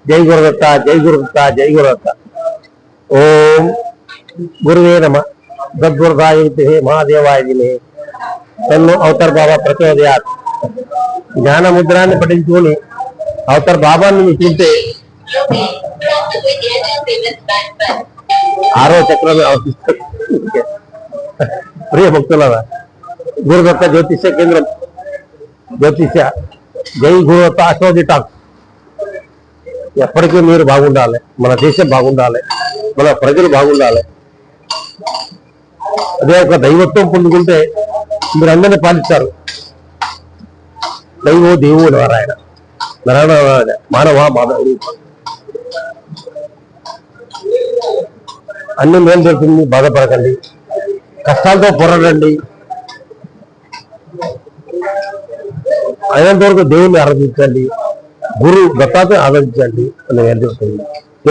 జై గురుదత్త, జై గురుదత్త, జై గురుదత్త. ఓం గురువే నమ. సద్గురుదాయ మహాదేవాయ దిమే తన్ను అవతార్ బాబా ప్రచోదయాత్. జ్ఞాన ముద్రాన్ని పఠించుకొని అవతార్ బాబాన్ని మించుకుంటే 6వ చక్రాన్ని ఆవశిస్తుంది. ప్రియ భక్తులారా, గురుదత్త జ్యోతిష్య కేంద్రం, జ్యోతిష్య జై గురుదత్త అస్ట్రాలజీ టాక్. ఎప్పటికీ మీరు బాగుండాలి, మన దేశం బాగుండాలి, మన ప్రజలు బాగుండాలి. అదే ఒక దైవత్వం పొందుకుంటే మీరు అందరినీ పాలిస్తారు. దైవో దేవో నారాయణ, నారాయణ మానవ మాధవుడు. అన్ని మేలు జరుగుతుంది, బాధపడకండి, కష్టాలతో పోరాడండి. అయినంత వరకు దేవుణ్ణి ఆరాధించండి, గురు దత్తాత్రేయుని ఆరాధించండి అని ఏం చెప్తుంది.